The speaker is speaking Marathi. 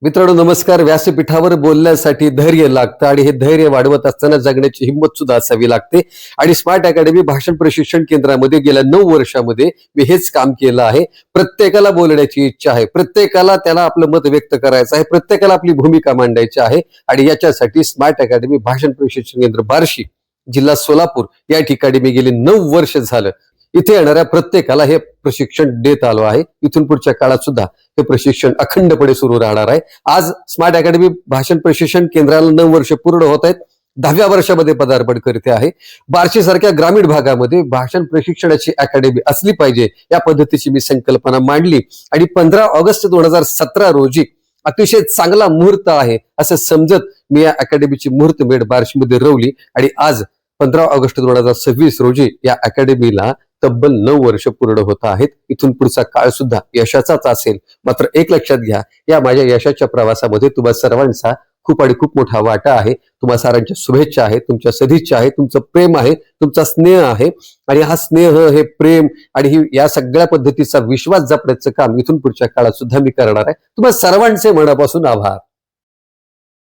मित्रांनो नमस्कार. व्यासपीठावर बोलण्यासाठी धैर्य लागतं आणि हे धैर्य वाढवत असताना जगण्याची हिंमत सुद्धा असावी लागते. आणि स्मार्ट अकॅडमी भाषण प्रशिक्षण केंद्रामध्ये गेल्या 9 वर्षामध्ये मी हेच काम केलं आहे. प्रत्येकाला बोलण्याची इच्छा आहे, प्रत्येकाला त्याला आपलं मत व्यक्त करायचं आहे, प्रत्येकाला आपली भूमिका मांडायची आहे. आणि याच्यासाठी स्मार्ट अकॅडमी भाषण प्रशिक्षण केंद्र बार्शी, जिल्हा सोलापूर या ठिकाणी मी गेली 9 वर्ष झालं इथे येणाऱ्या प्रत्येकाला हे प्रशिक्षण देत आलो आहे. इथून पुढच्या काळात सुद्धा हे प्रशिक्षण अखंडपणे सुरू राहणार आहे. आज स्मार्ट अकॅडमी भाषण प्रशिक्षण केंद्राला 9 वर्ष पूर्ण होत आहेत. 10व्या वर्षामध्ये पदार्पण करते आहे. बार्शी सारख्या ग्रामीण भागामध्ये भाषण प्रशिक्षणाची अकॅडमी असली पाहिजे या पद्धतीची मी संकल्पना मांडली आणि 15 ऑगस्ट 2017 रोजी अतिशय चांगला मुहूर्त आहे असं समजत मी या अकॅडमीची मुहूर्तमेढ बार्शीमध्ये रोवली आणि आज 15 ऑगस्ट 2026 रोजी या अकॅडमीला तब्बल 9 वर्ष पूर्ण होत आहेत. इथून पुढचा काळ सुद्धा यशाचाच असेल. मात्र एक लक्षात घ्या, या माझ्या यशाच्या प्रवासामध्ये तुम्हा सर्वांचा खूप आणि खूप मोठा वाटा आहे. तुम्हा सारांच्या शुभेच्छा आहेत, तुमच्या सदिच्छा आहे, तुमचं प्रेम आहे, तुमचा स्नेह आहे. आणि हा स्नेह, हे प्रेम आणि ही या सगळ्या पद्धतीचा विश्वास जपण्याचं काम इथून पुढच्या काळात सुद्धा मी करणार आहे. तुम्हा सर्वांचे मनापासून आभार.